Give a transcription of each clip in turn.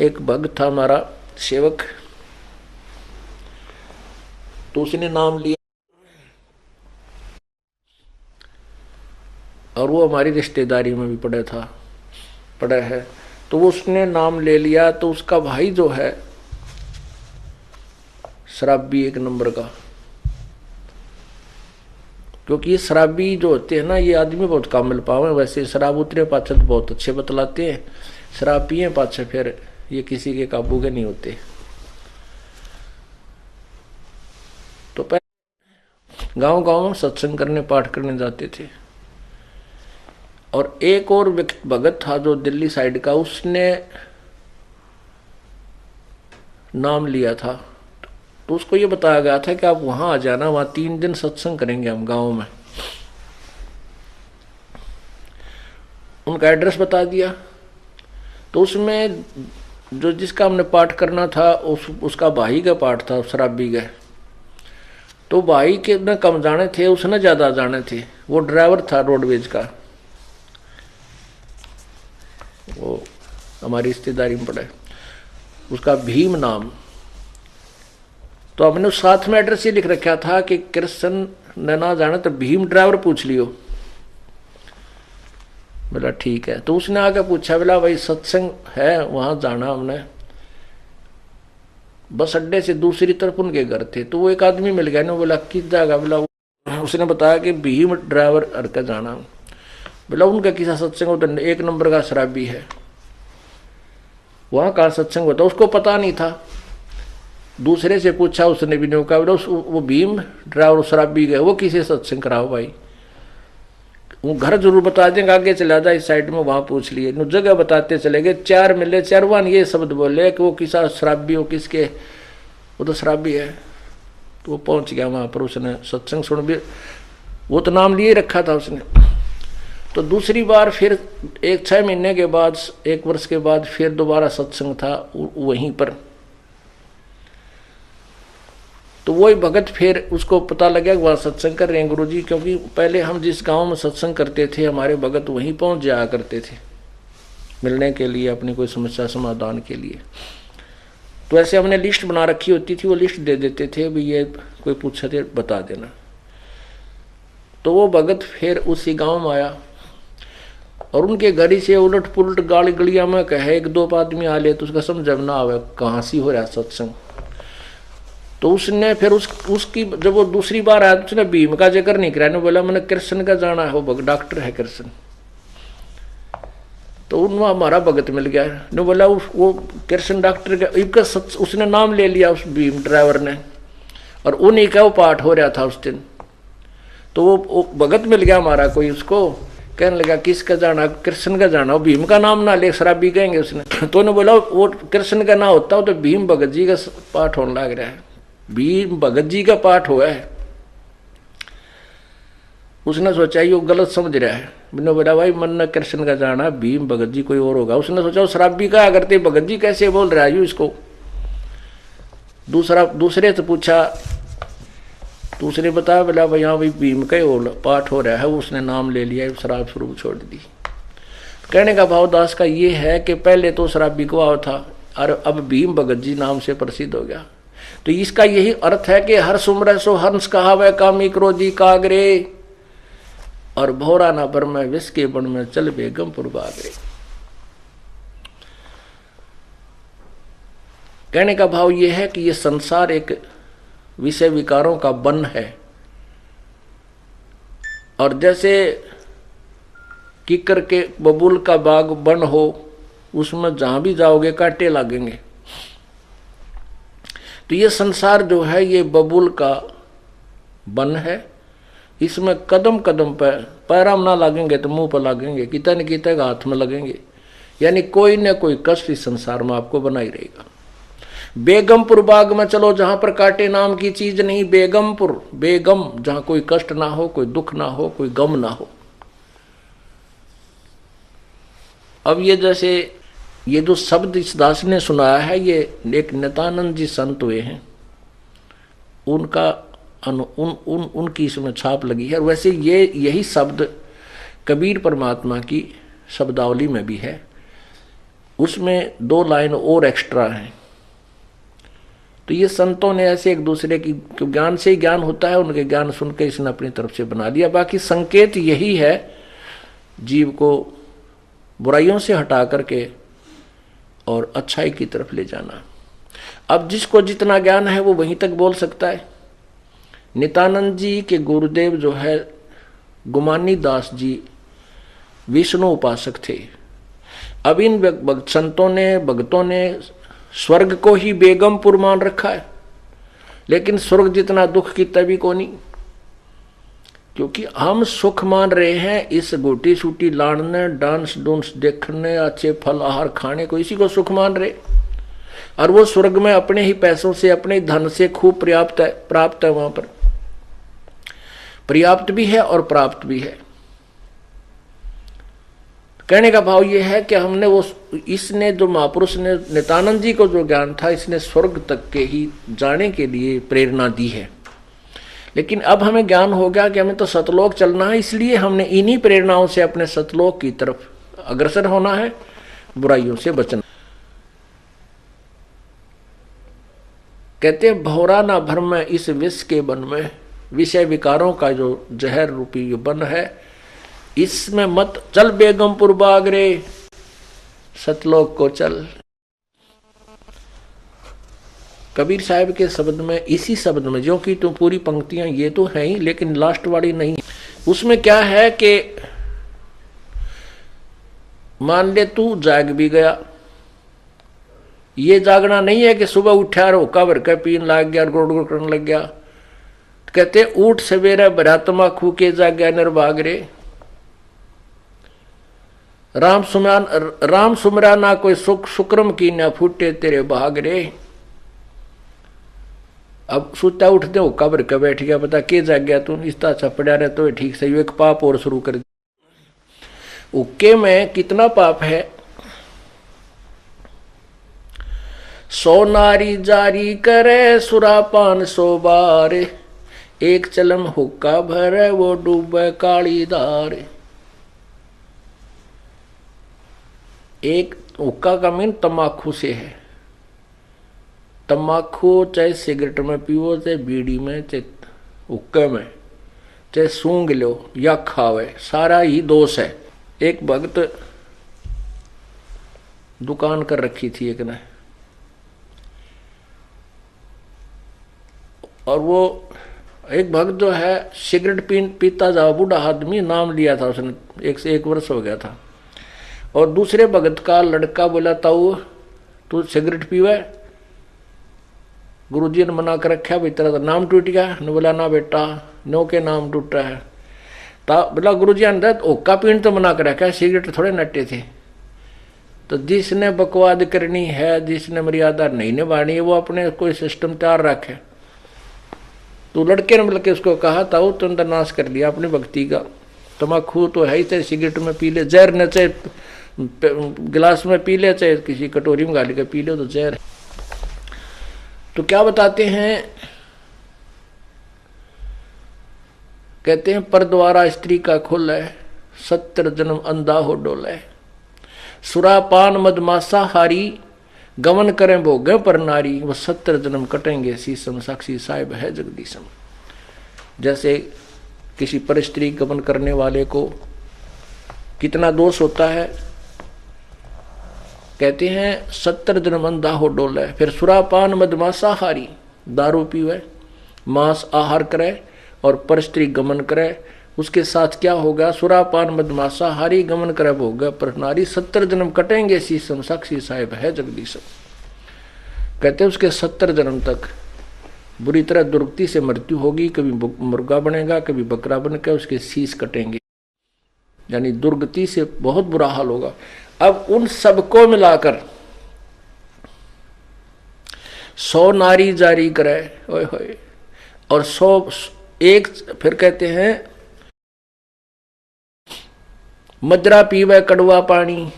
एक भक्त था हमारा सेवक, तो उसने नाम लिया और वो हमारी रिश्तेदारी में भी पड़ा है। तो वो उसने नाम ले लिया, तो उसका भाई जो है शराबी एक नंबर का। क्योंकि ये शराबी जो होते हैं ना, ये आदमी बहुत कम मिल पावे। वैसे शराब उतरे पाछे तो बहुत अच्छे बतलाते हैं, शराब पिए पाछे फिर ये किसी के काबू के नहीं होते। तो पहले गांव गांव में सत्संग करने पाठ करने जाते थे। और एक और भगत था जो दिल्ली साइड का, उसने नाम लिया था। तो उसको ये बताया गया था कि आप वहां आ जाना, वहां 3 दिन सत्संग करेंगे हम गांव में। उनका एड्रेस बता दिया। तो उसमें जो जिसका हमने पाठ करना था उसका भाई का पाठ था, शराबी का। तो भाई के न कम जाने थे, उसने ज्यादा जाने थे। वो ड्राइवर था रोडवेज का, वो हमारी रिश्तेदारी में पड़ा है, उसका भीम नाम। तो हमने उस साथ में एड्रेस ये लिख रखा था कि कृष्ण ने ना जाने तो भीम ड्राइवर पूछ लियो। बोला ठीक है। तो उसने आके पूछा, बोला भाई सत्संग है वहां जाना हमने। बस अड्डे से दूसरी तरफ उनके घर थे। तो वो एक आदमी मिल गया ना, बोला किस जगह? बोला उसने बताया कि भीम ड्राइवर घर का जाना। बोला उनका किसा सत्संग होता? एक नंबर का शराबी है, वहां का सत्संग होता। उसको पता नहीं था। दूसरे से पूछा, उसने भी नहीं कहा। बोला वो भीम ड्राइवर शराबी गए, वो किसे सत्संग कराओ भाई? वो घर जरूर बता देंगे, आगे चला जाए इस साइड में, वहां पूछ लिए। जगह बताते चले गए। 4 मिले, 4 ये शब्द बोले कि वो किसा शराबी हो, किसके? वो तो शराबी है। तो वो पहुंच गया वहां पर। उसने सत्संग सुन भी, वो तो नाम लिए रखा था उसने। तो दूसरी बार फिर 6 महीने के बाद, 1 वर्ष के बाद फिर दोबारा सत्संग था वहीं पर। तो वही भगत, फिर उसको पता लगा कि वहाँ सत्संग कर रहे हैं गुरुजी। क्योंकि पहले हम जिस गांव में सत्संग करते थे, हमारे भगत वहीं पहुंच जाया करते थे मिलने के लिए, अपनी कोई समस्या समाधान के लिए। तो ऐसे हमने लिस्ट बना रखी होती थी, वो लिस्ट दे देते थे, भी ये कोई पूछे थे बता देना। तो वो भगत फिर उसी गाँव में आया और उनके घर से उलट पुलट गाली गलिया में कहे 1-2 आदमी आ ले, तो उसका समझ ना आवे कहाँ सी हो रहा सत्संग। तो उसने फिर उसकी जब वो दूसरी बार आया तो उसने भीम का जिक्र नहीं कराया। बोला मैंने कृष्ण का जाना है, वो डॉक्टर है कृष्ण। तो उन हमारा भगत मिल गया। ने बोला वो कृष्ण डॉक्टर का इनका उसने नाम ले लिया उस भीम ड्राइवर ने, और उन्हीं का वो पाठ हो रहा था उस दिन। तो वो भगत मिल गया हमारा कोई, उसको कहने लगा किसका जाना? कृष्ण का जाना। वो भीम का नाम ना ले, शराबी कहेंगे उसने। तो उन्होंने बोला वो कृष्ण का ना होता हो तो भीम भगत जी का पाठ होने लग रहा है, भीम भगत जी का पाठ हुआ है। उसने सोचा ये गलत समझ रहा है। मैंने बोला भाई मन न कृष्ण का जाना, भीम भगत जी कोई और होगा। उसने सोचा शराबी का करते भगत जी कैसे बोल रहा है इसको। दूसरे से पूछा, दूसरे बताया, बोला भाई हाँ भाई भीम का ही पाठ हो रहा है। उसने नाम ले लिया, शराब शुरू छोड़ दी। कहने का भाव दास का ये है कि पहले तो शराबी को था और अब भीम भगत जी नाम से प्रसिद्ध हो गया। तो इसका यही अर्थ है कि हर सुमर सो हंस कहावे, कामी क्रोधी कागरे, और भौरा ना बर में विष के बन में चल बेगमपुर बागरे। कहने का भाव यह है कि यह संसार एक विषय विकारों का वन है, और जैसे किकर के बबूल का बाग वन हो, उसमें जहां भी जाओगे कांटे लगेंगे। तो ये संसार जो है ये बबूल का वन है। इसमें कदम कदम पर पैराम ना लगेंगे तो मुंह पर लगेंगे, कितना न कितना हाथ में लगेंगे। यानी कोई न कोई कष्ट इस संसार में आपको बना ही रहेगा। बेगमपुर बाग में चलो जहां पर कांटे नाम की चीज नहीं। बेगमपुर, बेगम जहां कोई कष्ट ना हो, कोई दुख ना हो, कोई गम ना हो। अब ये जैसे ये जो शब्द इस दास ने सुनाया है, ये एक नित्यानंद जी संत हुए हैं, उनका उनकी इसमें छाप लगी है। और वैसे ये यही शब्द कबीर परमात्मा की शब्दावली में भी है। उसमें 2 लाइन और एक्स्ट्रा हैं। तो ये संतों ने ऐसे एक दूसरे की ज्ञान से ही ज्ञान होता है, उनके ज्ञान सुन के इसने अपनी तरफ से बना दिया। बाकी संकेत यही है जीव को बुराइयों से हटा करके और अच्छाई की तरफ ले जाना। अब जिसको जितना ज्ञान है वो वहीं तक बोल सकता है। नित्यानंद जी के गुरुदेव जो है गुमानी दास जी विष्णु उपासक थे। अब इन संतों ने भक्तों ने स्वर्ग को ही बेगमपुर मान रखा है, लेकिन स्वर्ग जितना दुख की तभी को नहीं, क्योंकि हम सुख मान रहे हैं इस गोटी सूटी लाड़ने, डांस डूंस देखने, अच्छे फल आहार खाने को, इसी को सुख मान रहे। और वो स्वर्ग में अपने ही पैसों से, अपने धन से खूब प्राप्त है, वहां पर पर्याप्त भी है और प्राप्त भी है। कहने का भाव ये है कि हमने वो, इसने जो महापुरुष ने नित्यानंद जी को जो ज्ञान था, इसने स्वर्ग तक के ही जाने के लिए प्रेरणा दी है। लेकिन अब हमें ज्ञान हो गया कि हमें तो सतलोक चलना है, इसलिए हमने इन्हीं प्रेरणाओं से अपने सतलोक की तरफ अग्रसर होना है, बुराइयों से बचना। कहते हैं भौरा ना भर में इस विष के बन में, विषय विकारों का जो जहर रूपी बन है, इसमें मत चल बेगमपुर बाग रे, सतलोक को चल। कबीर साहब के शब्द में, इसी शब्द में, जो कि तुम पूरी पंक्तियां ये तो है ही, लेकिन लास्ट वाली नहीं, उसमें क्या है कि मान ले तू जाग भी गया, ये जागना नहीं है कि सुबह उठा और हुक्का भर के पीन लग गया और गुड़ गुड़ करने लग गया। कहते उठ सवेरे भरा तमाकू के जाग्या निर्भाग रे, राम सुमरा ना कोई सुख शुक्रम की ना फूटे तेरे भाग रे। अब सोता उठते हुक्का भर के बैठ गया, पता के जाग गया तू, इस तरह पड़ा रहे तो ठीक सही, एक पाप और शुरू कर दिया। हुक्के में कितना पाप है। सो नारी जारी करे सुरापान 100 बार, एक चलम हुक्का भरे वो डूबे काली धार। एक हुक्का का मीन तम्बाकू से है। तम्बाकू चाहे सिगरेट में पियो, चाहे बीड़ी में, चाहे हुक्के में, चाहे सूंघ लो या खावे, सारा ही दोष है। एक भक्त दुकान कर रखी थी एक ने, और वो एक भक्त जो है सिगरेट पीता जा, बूढ़ा आदमी, नाम लिया था उसने, 1 से 1 वर्ष हो गया था। और दूसरे भगत का लड़का बोला ताऊ तू सिगरेट पीवे, गुरुजी ने मना कर रखा, भाई तेरा तो नाम टूट गया। ने बोला ना बेटा, नो के नाम टूटा है। ता बोला गुरुजी अंदर ओका पीन तो मना कर रखा है, सिगरेट थोड़े नट्टे थे। तो जिसने बकवाद करनी है, जिसने मर्यादा नहीं निभानी है, वो अपने कोई सिस्टम तैयार रखे। तो लड़के ने मिलकर उसको कहा ताऊ तुम तो नाश कर दिया अपनी भक्ति का, तम्बाकू तो है ही, चाहे सिगरेट में पी ले, जहर न चाहे गिलास में पी ले, चाहे किसी कटोरी में गाली के पी ले, तो जहर है। तो क्या बताते हैं, कहते हैं पर द्वारा स्त्री का खुल है, 70 जन्म अंधा हो डोले, सुरापान मदमासा हारी, गमन करें भोगे पर नारी, वो 70 जन्म कटेंगे शीशम, साक्षी साहिब है जगदीशम। जैसे किसी पर स्त्री गमन करने वाले को कितना दोष होता है, कहते हैं 70 जन्म अंधा हो डोले। फिर सुरापान मदमासा हारी, दारू पीवे, मांस आहार करे और पर स्त्री गमन करे, उसके साथ क्या होगा, सुरापान मदमासा हारी, गमन करे भोग पर नारी, 70 जन्म कटेंगे शीशम, साक्षी साहिब है जगदीशम। कहते हैं उसके 70 जन्म तक बुरी तरह दुर्गति से मृत्यु होगी, कभी मुर्गा बनेगा, कभी बकरा बनकर उसके शीश कटेंगे, यानी दुर्गति से बहुत बुरा हाल होगा। अब उन सबको मिलाकर 100 नारी जारी करे, ओए होए, और 101 फिर कहते हैं मजरा पीवे कड़वा पानी,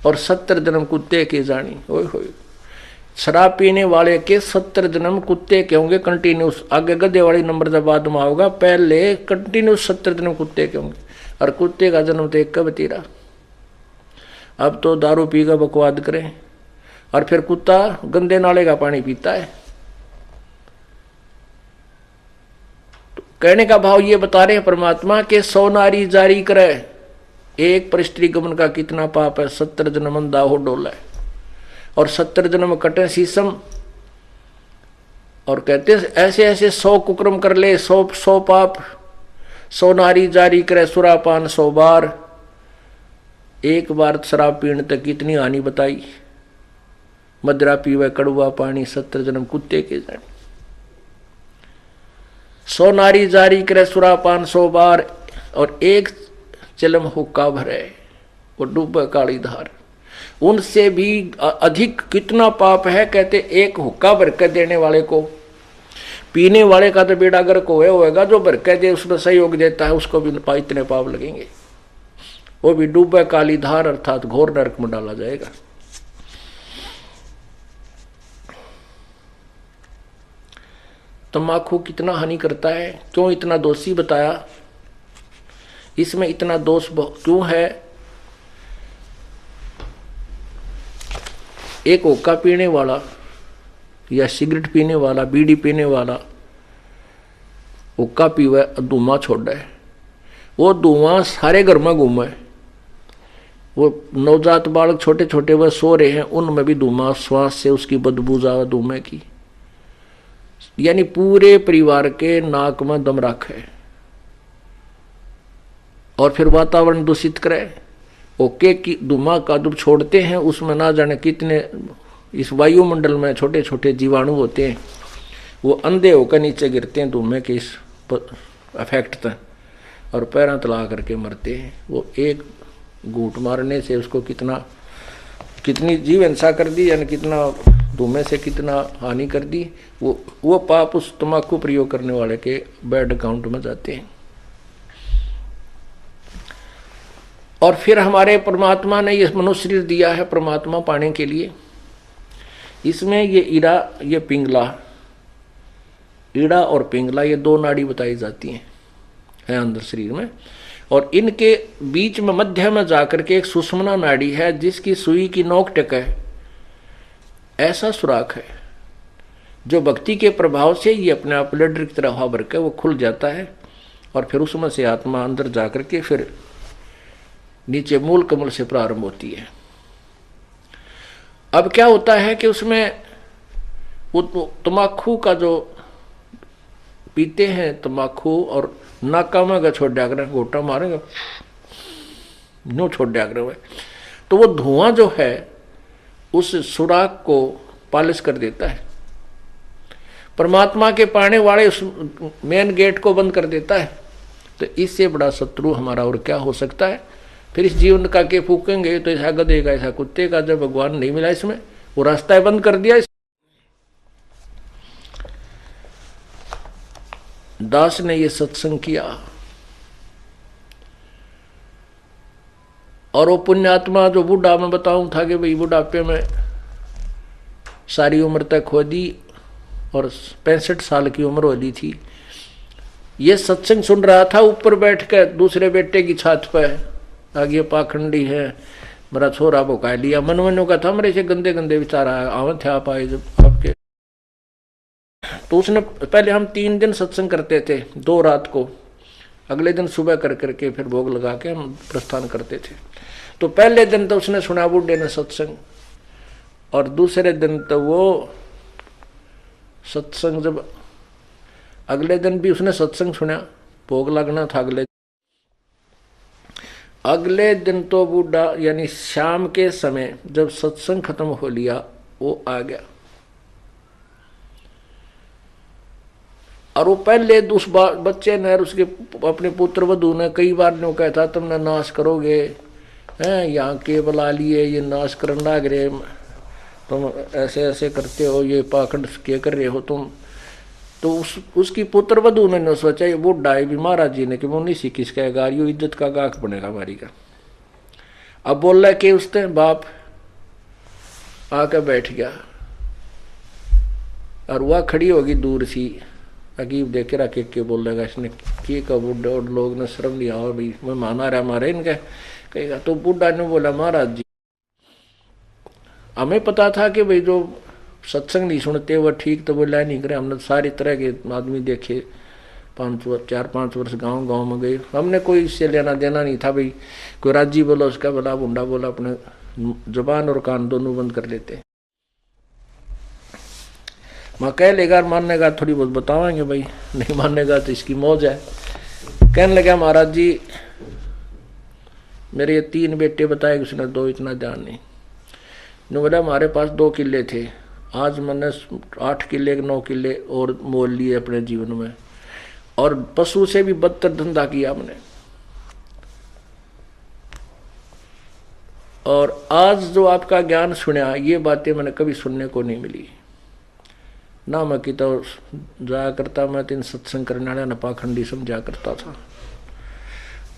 और 70 जन्म कुत्ते के जानी, ओए होए। शराब पीने वाले के 70 जन्म कुत्ते के होंगे कंटिन्यूस, आगे गधे वाली नंबर जब बाद में होगा, पहले कंटिन्यूस 70 जन्म कुत्ते के होंगे, और कुत्ते का जन्म तो एक कब तेरा। अब तो दारू पी कर बकवाद करें, और फिर कुत्ता गंदे नाले का पानी पीता है। तो कहने का भाव ये बता रहे हैं परमात्मा के 100 नारी जारी करे, एक पर स्त्री गमन का कितना पाप है, 70 जन्म अंधा हो डोला है, और 70 जन्म कटे शीशम। और कहते ऐसे ऐसे 100 कुकर्म कर ले, 100 पाप, 100 नारी जारी करे सुरापान 100 बार, एक बार शराब पीने तक कितनी हानि बताई, मदरा पीवे कड़वा पानी, 70 जन्म कुत्ते के जाने। 100 नारी जारी करे सुरापान 100 बार, और एक चिलम हुक्का भरे वो डूबे काली धार। उनसे भी अधिक कितना पाप है, कहते एक हुक्का भर के देने वाले को, पीने वाले का तो बेड़ा गर्क होएगा, जो भर के दे उसमें सहयोग देता है उसको भी इतने पाप लगेंगे, वो भी डूबे काली धार अर्थात घोर नरक में डाला जाएगा। तम्बाकू कितना हानि करता है, क्यों इतना दोषी बताया, इसमें इतना दोष क्यों है। एक हुक्का पीने वाला या सिगरेट पीने वाला, बीड़ी पीने वाला हुक्का पीवे, धुआं छोड़े, वो धुआं सारे घर में घूमे, वो नवजात बालक छोटे छोटे वह सो रहे हैं, उनमें भी धुआं, श्वास से उसकी बदबू जावे धुएं की, यानी पूरे परिवार के नाक में दम रखे और फिर वातावरण दूषित करे। ओके की धुआं का जब छोड़ते हैं उसमें ना जाने कितने इस वायुमंडल में छोटे छोटे जीवाणु होते हैं, वो अंधे होकर नीचे गिरते हैं धुएं के इस इफेक्ट तक, और पैरों तला करके मरते हैं। वो एक घूंट मारने से उसको कितनी जीव हिंसा कर दी, यानी कितना धुएं से कितना हानि कर दी, वो पाप उस तम्बाकू प्रयोग करने वाले के बैड अकाउंट में जाते हैं। और फिर हमारे परमात्मा ने ये मनुष्य शरीर दिया है परमात्मा पाने के लिए। इसमें ये ईड़ा, ये पिंगला, ईड़ा और पिंगला ये 2 नाड़ी बताई जाती हैं अंदर शरीर में, और इनके बीच में मध्य में जाकर के एक सुषुम्ना नाड़ी है जिसकी सुई की नोक टेक है, ऐसा सुराख है जो भक्ति के प्रभाव से ये अपने आप लड्डर की तरह हवा भर के वो खुल जाता है, और फिर उसमें से आत्मा अंदर जाकर के फिर नीचे मूल कमल से प्रारंभ होती है। अब क्या होता है कि उसमें वो तम्बाकू का जो पीते हैं तम्बाकू, और नाका में अगर छोड़ दिया करें, गोटा मारेंगे नो छोड़ दिया करें, तो वो धुआं जो है उस सुराख को पालिश कर देता है, परमात्मा के पाने वाले उस मेन गेट को बंद कर देता है। तो इससे बड़ा शत्रु हमारा और क्या हो सकता है। फिर इस जीवन का के फूकेंगे तो ऐसा गधे का ऐसा कुत्ते का, जब भगवान नहीं मिला इसमें, वो रास्ता बंद कर दिया। दास ने ये सत्संग किया और वो पुण्यात्मा जो बूढ़ा मैं बताऊं था कि भाई बुढ़ापे में सारी उम्र तक हो दी और 65 साल की उम्र हो दी थी, ये सत्संग सुन रहा था ऊपर बैठ कर दूसरे बेटे की छत पर, आगे पाखंडी है मेरा छोरा भुका लिया, मन का था मेरे से गंदे गंदे विचार आवे थे आप आए जब आपके। तो उसने पहले हम 3 दिन सत्संग करते थे, 2 रात को, अगले दिन सुबह कर करके फिर भोग लगा के हम प्रस्थान करते थे। तो पहले दिन तो उसने सुना बूढ़े ने सत्संग, और दूसरे दिन तो वो सत्संग जब अगले दिन भी उसने सत्संग सुना, भोग लगना था अगले दिन तो बूढ़ा यानी शाम के समय जब सत्संग खत्म हो लिया वो आ गया, और वो पहले उस बच्चे ने उसके अपने पुत्र वधू ने कई बार ने कहा था तुमने नाश करोगे हैं, यहाँ के बुला लिए ये नाश करने लग रहे, तुम ऐसे ऐसे करते हो, ये पाखंड क्या कर रहे हो तुम। तो उसकी पुत्र वधू ने सोचा ये बूढ़ा है भी महाराज जी ने कि वो नहीं सीखी कहेगा, यो इज्जत का गाक बनेगा हमारी का। अब बोल रहा कि उसने बाप आकर बैठ गया और वह खड़ी होगी दूर सी, अकीब देख के रखे के बोल रहेगा इसने कि का बूढ़ा, और लोग ने शर्म लिया और भाई मैं माना रहा हमारे इनके कहेगा। तो बूढ़ा ने बोला महाराज जी हमें पता था कि भाई जो सत्संग नहीं सुनते वह ठीक तो बोला नहीं करे। हमने सारी तरह के आदमी देखे, 4-5 वर्ष गांव में गए, हमने कोई इससे लेना देना नहीं था। भाई कोई राजी बोला उसका बोला, बुंडा बोला, अपने जुबान और कान दोनों बंद कर लेते। मैं कह लेगा मानने थोड़ी बहुत बतावाएंगे, भाई नहीं मानेगा तो इसकी मौज है। कहने लगा महाराज जी मेरे ये 3 बेटे बताए, उसने 2 इतना ध्यान नहीं। ने बोला हमारे पास 2 किले थे, आज मैंने 8 किले 9 किले और मोल लिए अपने जीवन में, और पशु से भी बदतर धंधा किया हमने। और आज जो आपका ज्ञान सुना, ये बातें मैंने कभी सुनने को नहीं मिली ना। मैं कि तो जाया करता, मैं 3 सत्संग करने वाला न पाखंडी समझा करता था।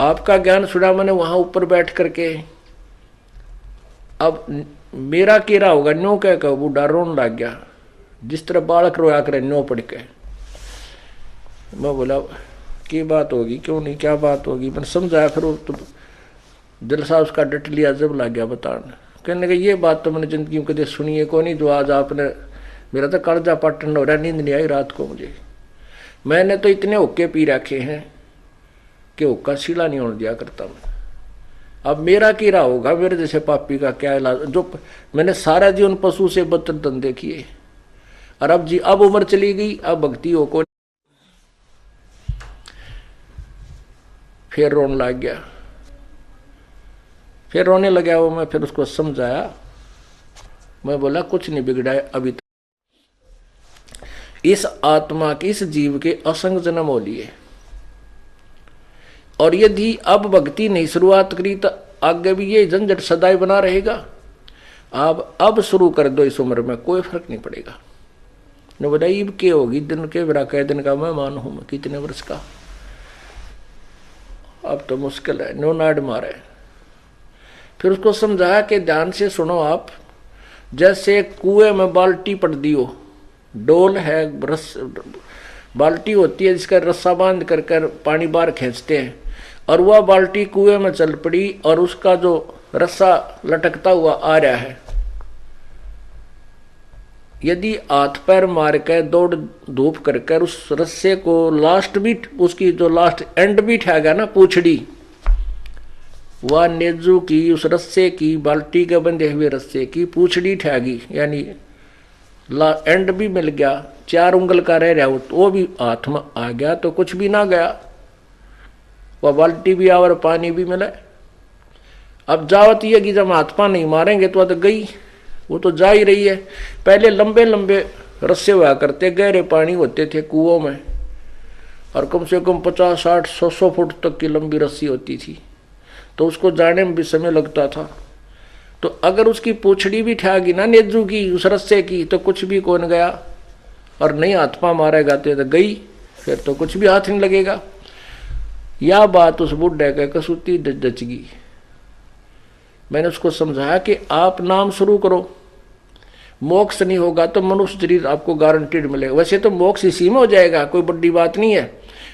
आपका ज्ञान सुना मैंने वहां ऊपर बैठ करके। अब मेरा केरा होगा, न्यो कह बूढ़ा रोन लग गया, जिस तरह बालक रोया करे न्यो पड़ के। मैं बोला की बात होगी, क्यों नहीं, क्या बात होगी। मैंने समझाया, फिर तो जलसा उसका डट लिया, जब लग गया बताने। कहने लगा ये बात तो मैंने जिंदगी में कभी सुनी है को नहीं, जो आज आपने, मेरा तो कालजा पाटन हो रहा, नींद नहीं आई रात को मुझे। मैंने तो इतने हुक्के पी रखे हैं कि हुक्का सीला नहीं होने दिया करता मैं। अब मेरा कीड़ा होगा, मेरे जैसे पापी का क्या इलाज। जो मैंने सारा जीवन पशु से बदतर धंधे किए, और अब उम्र चली गई, अब भक्ति हो को। फिर रोने लग गया, फिर रोने लगा वो। मैं फिर उसको समझाया, मैं बोला कुछ नहीं बिगड़ा है अभी तक। इस आत्मा के, इस जीव के असंग जन्म हो लिए, और यदि अब भक्ति नहीं शुरुआत करी तो आगे भी ये झंझट सदाई बना रहेगा। आप अब शुरू कर दो इस उम्र में, कोई फर्क नहीं पड़ेगा। ने बोला ईब के होगी, दिन के बरा कह दिन का मेहमान हूं मैं, कितने वर्ष का, अब तो मुश्किल है, नो नाड मारे। फिर उसको समझाया कि ध्यान से सुनो आप, जैसे कुएं में बाल्टी पड़ दी हो, डोल है, बाल्टी होती है जिसका रस्सा बांध कर पानी बाहर खींचते हैं, और वह बाल्टी कुएं में चल पड़ी और उसका जो रस्सा लटकता हुआ आ रहा है। यदि हाथ पैर मार कर दौड़ धूप कर उस रस्से को लास्ट बीट, उसकी जो लास्ट एंड बीट है ना पूछड़ी, वह नेजू की उस रस्से की, बाल्टी के बंधे हुए रस्से की पूछड़ी ठहगी, यानी एंड भी मिल गया, 4 उंगल का रह रहा, वो भी हाथ में आ गया तो कुछ भी ना गया, वह बाल्टी भी आ और पानी भी मिला। अब जावत ये कि जब हाथ पा नहीं मारेंगे तो गई, वो तो जा ही रही है। पहले लंबे लंबे रस्से हुआ करते, गहरे पानी होते थे कुओं में, और कम से कम 50, 60, 100 फुट तक की लंबी रस्सी होती थी, तो उसको जाने में भी समय लगता था। तो अगर उसकी पूछड़ी भी ठहगी ना नेजू की, उस रस्से की, तो कुछ भी कौन गया, और नहीं हाथ पा मारेगा तो गई, फिर तो कुछ भी हाथ नहीं लगेगा। यह बात उस बुढ़े के कसूती जच गई। मैंने उसको समझाया कि आप नाम शुरू करो, मोक्ष नहीं होगा तो मनुष्य शरीर आपको गारंटीड मिलेगा। वैसे तो मोक्ष इसी में हो जाएगा, कोई बड़ी बात नहीं है।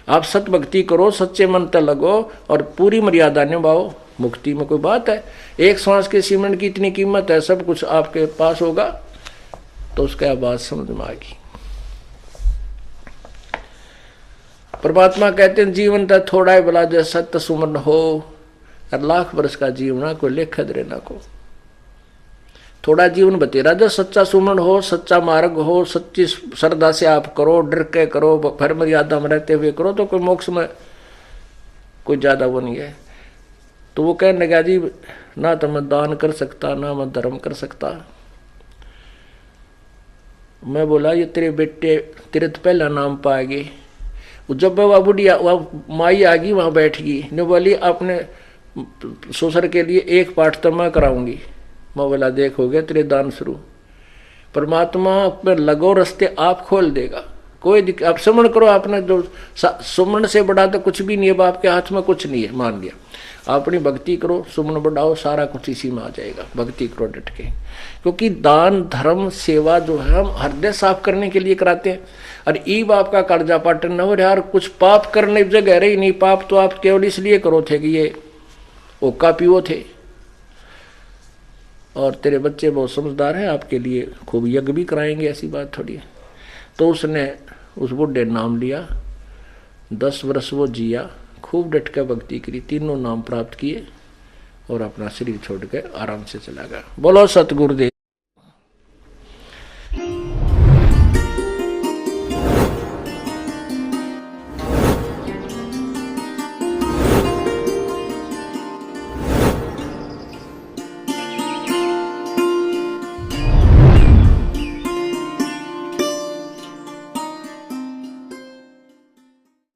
आप सत भक्ति करो, सच्चे मन तक लगो और पूरी मर्यादा निभाओ, मुक्ति में कोई बात है। एक सांस के सीमेंट की इतनी कीमत है, सब कुछ आपके पास होगा, तो उसका बात समझ में आ गई। परमात्मा कहते हैं जीवन तो थोड़ा ही भला जो सत्य सुमन हो, और लाख वर्ष का जीवन कोई लेख दे ना को। थोड़ा जीवन बतेरा जो सच्चा सुमन हो, सच्चा मार्ग हो, सच्ची श्रद्धा से आप करो, डर के करो, फिर मर्यादा में रहते हुए करो, तो कोई मोक्ष में कोई ज्यादा वो नहीं है। तो वो कहने लगा जी ना तो मैं दान कर सकता, ना मैं धर्म कर सकता। मैं बोला ये तेरे बेटे तेरे तो पहला नाम पाएंगे। जब वह बुढ़िया वह माई आ गई वहां बैठ गई, ने बोली अपने ससुर के लिए एक पाठ तो मैं कराऊंगी। मैं बोला देख हो गया तेरे दान शुरू। परमात्मा पर लगो रास्ते आप खोल देगा, कोई दिक्कत। आप सुमन करो, आपने जो सुमन से बड़ा तो कुछ भी नहीं है, आपके हाथ में कुछ नहीं है, मान लिया। अपनी भक्ति करो, सुमन बढ़ाओ, सारा कुछ इसी में आ जाएगा। भक्ति करो डट के, क्योंकि दान धर्म सेवा जो है हम हृदय साफ करने के लिए कराते हैं। और ईब आपका कर्जा पाटन न हो यार, कुछ पाप करने की जगह रही नहीं। पाप तो आप केवल इसलिए करो थे कि ये ओका पीओ थे, और तेरे बच्चे बहुत समझदार हैं, आपके लिए खूब यज्ञ भी कराएंगे, ऐसी बात थोड़ी है। तो उसने उस बुढ़े नाम लिया, 10 वर्ष वो जिया, खूब डट कर भक्ति करी, तीनों नाम प्राप्त किए और अपना शरीर छोड़ के आराम से चला गया। बोलो सतगुरुदेव।